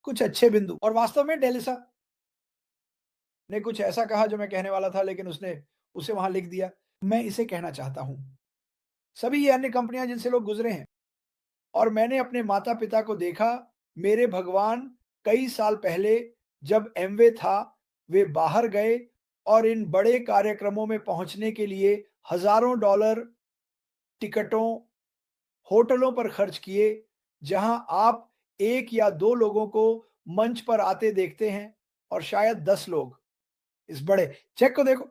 कुछ अच्छे बिंदु। और वास्तव में डेलिसा ने कुछ ऐसा कहा जो मैं कहने वाला था, लेकिन उसने उसे वहां लिख दिया। मैं इसे कहना चाहता हूं, सभी ये अन्य कंपनियां जिनसे लोग गुजरे हैं, और मैंने अपने माता पिता को देखा, मेरे भगवान, कई साल पहले जब एमवे था, वे बाहर गए और इन बड़े कार्यक्रमों में पहुंचने के लिए हजारों डॉलर टिकटों, होटलों पर खर्च किए, जहां आप एक या दो लोगों को मंच पर आते देखते हैं, और शायद 10 लोग। इस बड़े चेक को देखो।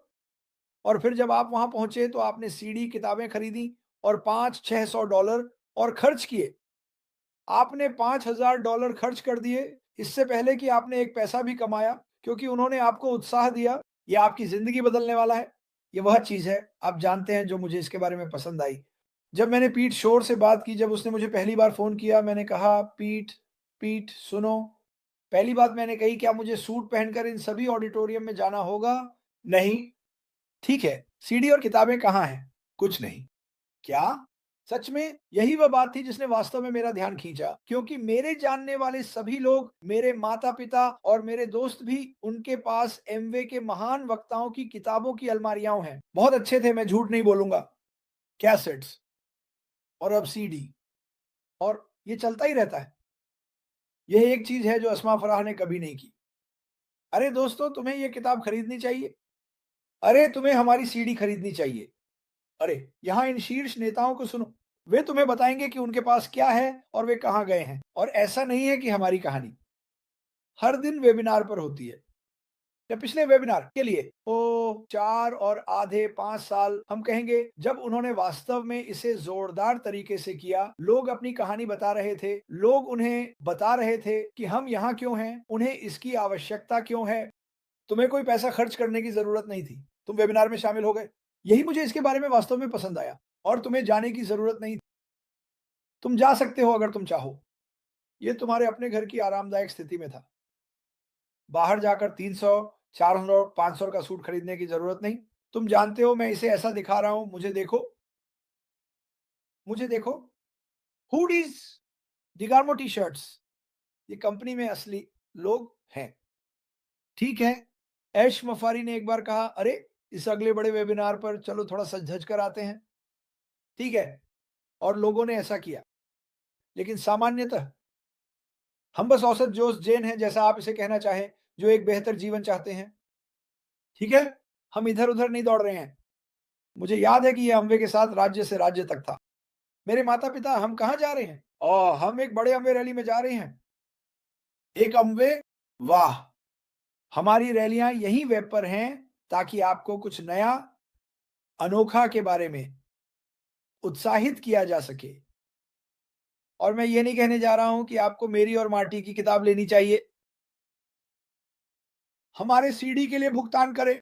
और फिर जब आप वहां पहुंचे तो आपने सीडी, किताबें खरीदी और 500-600 डॉलर और खर्च किए। आपने $5000 खर्च कर दिए इससे पहले कि आपने एक पैसा भी कमाया, क्योंकि उन्होंने आपको उत्साह दिया। यह आपकी जिंदगी बदलने वाला है। ये वह चीज है, आप जानते हैं, जो मुझे इसके बारे में पसंद आई। जब मैंने पीट शोर से बात की, जब उसने मुझे पहली बार फोन किया, मैंने कहा, पीट, पीट सुनो। पहली बात मैंने कही, क्या मुझे सूट पहनकर इन सभी ऑडिटोरियम में जाना होगा? नहीं। ठीक है, सीडी और किताबें कहाँ हैं? कुछ नहीं। क्या? सच में यही वह बात थी जिसने वास्तव में मेरा ध्यान खींचा, क्योंकि मेरे जानने वाले सभी लोग, मेरे माता-पिता और मेरे दोस्त भी, उनके पास एमवे के महान वक्ताओं की किताबों की अलमारियां हैं। बहुत अच्छे थे, मैं झूठ नहीं बोलूंगा। कैसेट्स, और अब सीडी, और ये चलता ही रहता है। यह एक चीज है जो अस्मा फराह ने कभी नहीं की। अरे दोस्तों, तुम्हें ये किताब खरीदनी चाहिए। अरे तुम्हें हमारी सीडी खरीदनी चाहिए। अरे यहाँ इन शीर्ष नेताओं को सुनो, वे तुम्हें बताएंगे कि उनके पास क्या है और वे कहाँ गए हैं। और ऐसा नहीं है कि हमारी कहानी हर दिन वेबिनार पर होती है, या पिछले वेबिनार के लिए ओ 4 और आधे 5 साल हम कहेंगे, जब उन्होंने वास्तव में इसे जोरदार तरीके से किया। लोग अपनी कहानी बता रहे थे, लोग उन्हें बता रहे थे कि हम यहाँ क्यों हैं, उन्हें इसकी आवश्यकता क्यों है। तुम्हें कोई पैसा खर्च करने की जरूरत नहीं थी, तुम वेबिनार में शामिल हो गए। यही मुझे इसके बारे में वास्तव में पसंद आया। और तुम्हें जाने की जरूरत नहीं, तुम जा सकते हो अगर तुम चाहो। ये तुम्हारे अपने घर की आरामदायक स्थिति में था। बाहर जाकर 300, 400, 500 का सूट खरीदने की जरूरत नहीं। तुम जानते हो, मैं इसे ऐसा दिखा रहा हूं, मुझे देखो, मुझे देखो। हुडीज, डिगार्मो टी शर्ट्स, ये कंपनी में असली लोग हैं। ठीक है, ऐश मफारी ने एक बार कहा, अरे इस अगले बड़े वेबिनार पर चलो थोड़ा सज धज कर आते हैं। ठीक है, और लोगों ने ऐसा किया। लेकिन सामान्यतः हम बस औसत जोश जैन हैं, जैसा आप इसे कहना चाहें, जो एक बेहतर जीवन चाहते हैं। ठीक है, हम इधर-उधर नहीं दौड़ रहे हैं। मुझे याद है कि ये अमवे के साथ राज्य से राज्य तक था। मेरे माता-पिता, हम कहाँ जा रहे हैं? हम एक बड़े अमवे रैली में जा रहे हैं। एक अमवे? वाह! हमारी रैलियां यहीं वेब पर हैं, ताकि आपको कुछ नया, अनोखा के बारे में उत्साहित किया जा सके। और मैं ये नहीं कहने जा रहा हूं कि आपको मेरी और मार्टी की किताब लेनी चाहिए, हमारे सीडी के लिए भुगतान करें।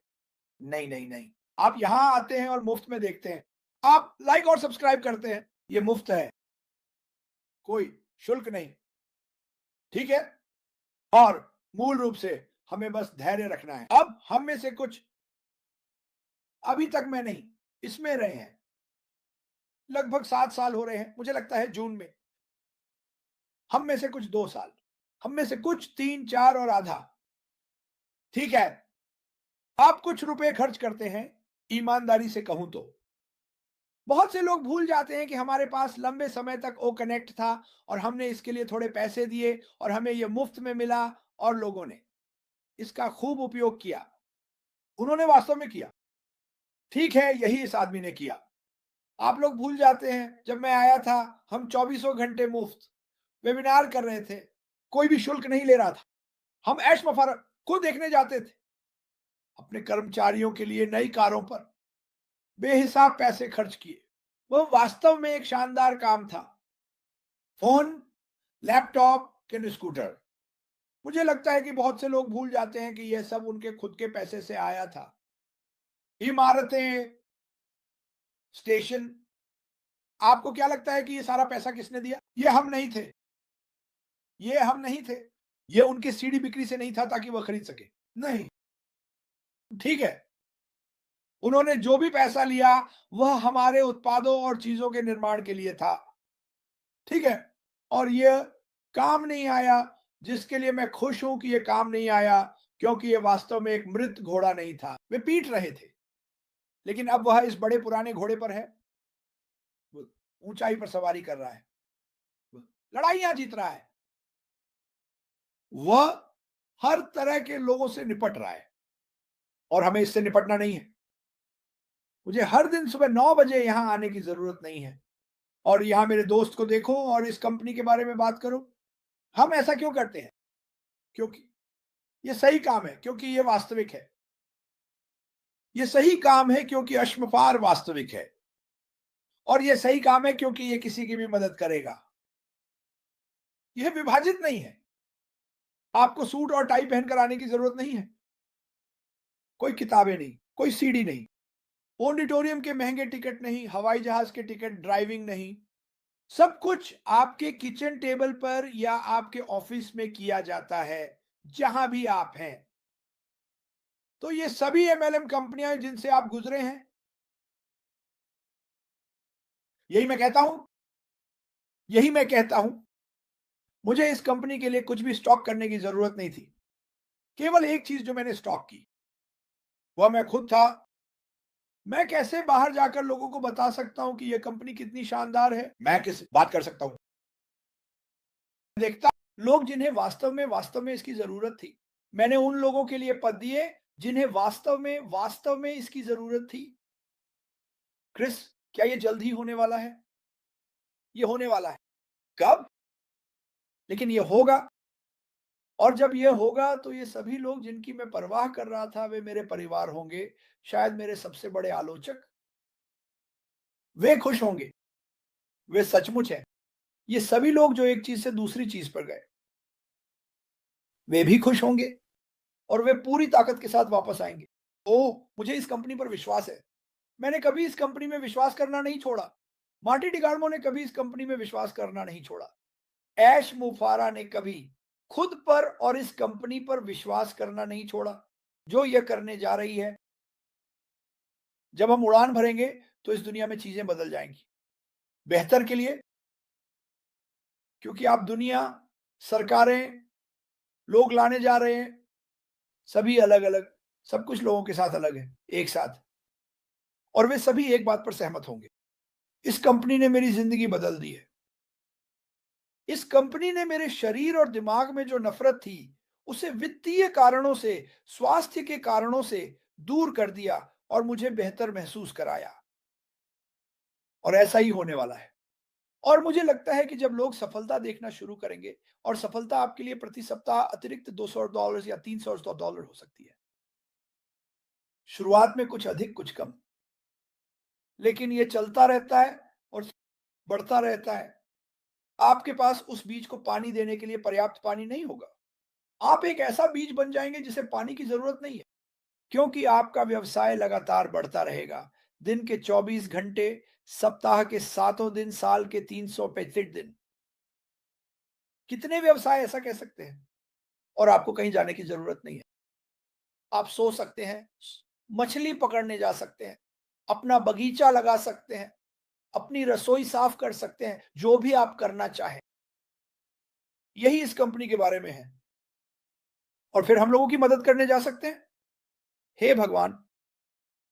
नहीं, नहीं, नहीं। आप यहां आते हैं और मुफ्त में देखते हैं। आप लाइक और सब्सक्राइब करते हैं, ये मुफ्त है, कोई शुल्क नहीं। ठीक है? और मूल रूप से हमें बस धैर्य रखना है। अब हम में से कुछ, अभी तक मैं नहीं, इसमें रहे हैं, लगभग 7 साल हो रहे हैं, मुझे लगता है जून में। हम में से कुछ 2 साल, हम में से कुछ 3, 4 और आधा। ठीक है, आप कुछ रुपए खर्च करते हैं, ईमानदारी से कहूं तो। बहुत से लोग भूल जाते हैं कि हमारे पास लंबे समय तक ओ कनेक्ट था, और हमने इसके लिए थोड़े पैसे दिए, और हमें यह मुफ्त में मिला, और लोगों ने इसका खूब उपयोग किया। उन्होंने वास्तव में किया। ठीक है, यही इस आदमी ने किया। आप लोग भूल जाते हैं, जब मैं आया था, हम चौबीसों घंटे मुफ्त वेबिनार कर रहे थे, कोई भी शुल्क नहीं ले रहा था। हम ऐश मफारत को देखने जाते थे, अपने कर्मचारियों के लिए नई कारों पर बेहिसाब पैसे खर्च किए। वह वास्तव में एक शानदार काम था। Phone, laptop, scooter. मुझे लगता है कि बहुत से लोग भूल जाते हैं कि यह सब उनके खुद के पैसे से आया था। इमारतें, स्टेशन। आपको क्या लगता है कि ये सारा पैसा किसने दिया? ये हम नहीं थे, ये हम नहीं थे। ये उनके सीडी बिक्री से नहीं था ताकि वह खरीद सके। नहीं। ठीक है, उन्होंने जो भी पैसा लिया, वह हमारे उत्पादों और चीजों के निर्माण के लिए था। ठीक है, और यह काम नहीं आया, जिसके लिए मैं खुश हूं कि ये काम नहीं आया, क्योंकि ये वास्तव में एक मृत घोड़ा नहीं था। वे पीट रहे थे, लेकिन अब वह इस बड़े पुराने घोड़े पर है, वो ऊंचाई पर सवारी कर रहा है, वो लड़ाइयां जीत रहा है, वह हर तरह के लोगों से निपट रहा है, और हमें इससे निपटना नहीं है। मुझे हर दिन सुबह 9 बजे यहां आने की जरूरत नहीं है, और यहां मेरे दोस्त को देखो और इस कंपनी के बारे में बात करो। हम ऐसा क्यों करते हैं? क्योंकि ये सही काम है, क्योंकि ये वास्तविक है। ये सही काम है क्योंकि अश्मपार वास्तविक है, और ये सही काम है क्योंकि ये किसी की भी मदद करेगा। यह विभाजित नहीं है। आपको सूट और टाई पहनकर आने की जरूरत नहीं है। कोई किताबें नहीं, कोई सीडी नहीं, ऑडिटोरियम के महंगे टिकट नहीं, हवाई जहाज के टिकट, ड्राइविंग नहीं। सब कुछ आपके किचन टेबल पर या आपके ऑफिस में किया जाता है, जहां भी आप हैं। तो ये सभी एमएलएम कंपनियां जिनसे आप गुजरे हैं, यही मैं कहता हूं, यही मैं कहता हूं, मुझे इस कंपनी के लिए कुछ भी स्टॉक करने की जरूरत नहीं थी। केवल एक चीज जो मैंने स्टॉक की, वह मैं खुद था। मैं कैसे बाहर जाकर लोगों को बता सकता हूं कि यह कंपनी कितनी शानदार है? मैं किस बात कर सकता हूं? देखता लोग जिन्हें वास्तव में इसकी जरूरत थी। मैंने उन लोगों के लिए पद दिए जिन्हें वास्तव में इसकी जरूरत थी। क्रिस, क्या ये जल्द ही होने वाला है? ये होने वाला है। कब? लेकिन ये होगा। और जब ये होगा तो ये सभी लोग जिनकी मैं परवाह कर रहा था, वे मेरे परिवार होंगे, शायद मेरे सबसे बड़े आलोचक। वे खुश होंगे। वे सचमुच हैं। ये सभी लोग जो एक चीज से दूसरी चीज पर गए, वे भी खुश होंगे, और वे पूरी ताकत के साथ वापस आएंगे। ओह, मुझे इस कंपनी पर विश्वास है। मैंने कभी इस कंपनी में विश्वास करना नहीं छोड़ा। मार्टी डिगार्मो ने कभी इस कंपनी में विश्वास करना नहीं छोड़ा। ऐश मुफारा ने कभी खुद पर और इस कंपनी पर विश्वास करना नहीं छोड़ा। जो यह करने जा रही है, जब हम उड़ान भरेंगे तो इस दुनिया में चीजें बदल जाएंगी, बेहतर के लिए। क्योंकि आप दुनिया, सरकारें, लोग लाने जा रहे हैं, सभी अलग अलग, सब कुछ लोगों के साथ अलग है, एक साथ। और वे सभी एक बात पर सहमत होंगे, इस कंपनी ने मेरी जिंदगी बदल दी है। इस कंपनी ने मेरे शरीर और दिमाग में जो नफरत थी, उसे वित्तीय कारणों से, स्वास्थ्य के कारणों से दूर कर दिया, और मुझे बेहतर महसूस कराया। और ऐसा ही होने वाला है। और मुझे लगता है कि जब लोग सफलता देखना शुरू करेंगे, और सफलता आपके लिए प्रति सप्ताह अतिरिक्त $200 या $300 हो सकती है, शुरुआत में कुछ अधिक कुछ कम, लेकिन ये चलता रहता है और बढ़ता रहता है। आपके पास उस बीज को पानी देने के लिए पर्याप्त पानी नहीं होगा। आप एक ऐसा बीज बन जाएंगे जिसे पानी की जरूरत नहीं है, क्योंकि आपका व्यवसाय लगातार बढ़ता रहेगा। दिन के 24 घंटे, सप्ताह के 7 दिन, साल के 365 दिन। कितने व्यवसाय ऐसा कह सकते हैं? और आपको कहीं जाने की जरूरत नहीं है। आप सो सकते हैं, मछली पकड़ने जा सकते हैं, अपना बगीचा लगा सकते हैं, अपनी रसोई साफ कर सकते हैं, जो भी आप करना चाहें। यही इस कंपनी के बारे में है। और फिर हम लोगों की मदद करने जा सकते हैं। हे भगवान,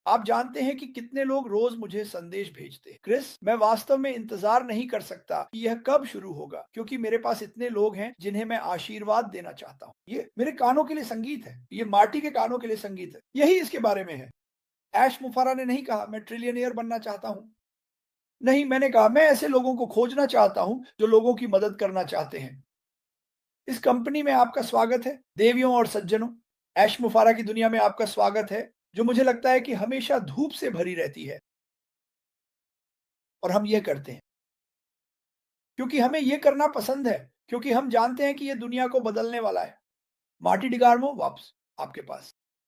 आप जानते हैं कि कितने लोग रोज मुझे संदेश भेजते हैं, क्रिस, मैं वास्तव में इंतजार नहीं कर सकता कि यह कब शुरू होगा, क्योंकि मेरे पास इतने लोग हैं जिन्हें मैं आशीर्वाद देना चाहता हूँ। ये मेरे कानों के लिए संगीत है, ये मार्टी के कानों के लिए संगीत है। यही इसके बारे में है। ऐश मुफारा ने नहीं कहा मैं ट्रिलियनियर बनना चाहता हूँ। नहीं, मैंने कहा मैं ऐसे लोगों को खोजना चाहता हूँ जो लोगों की मदद करना चाहते हैं। इस कंपनी में आपका स्वागत है, देवियों और सज्जनों। ऐश मुफारा की दुनिया में आपका स्वागत है, जो मुझे लगता है कि हमेशा धूप से भरी रहती है। और हम ये करते हैं क्योंकि हमें ये करना पसंद है, क्योंकि हम जानते हैं कि ये दुनिया को बदलने वाला है। मार्टी डिगार्मो, वापस आपके पास।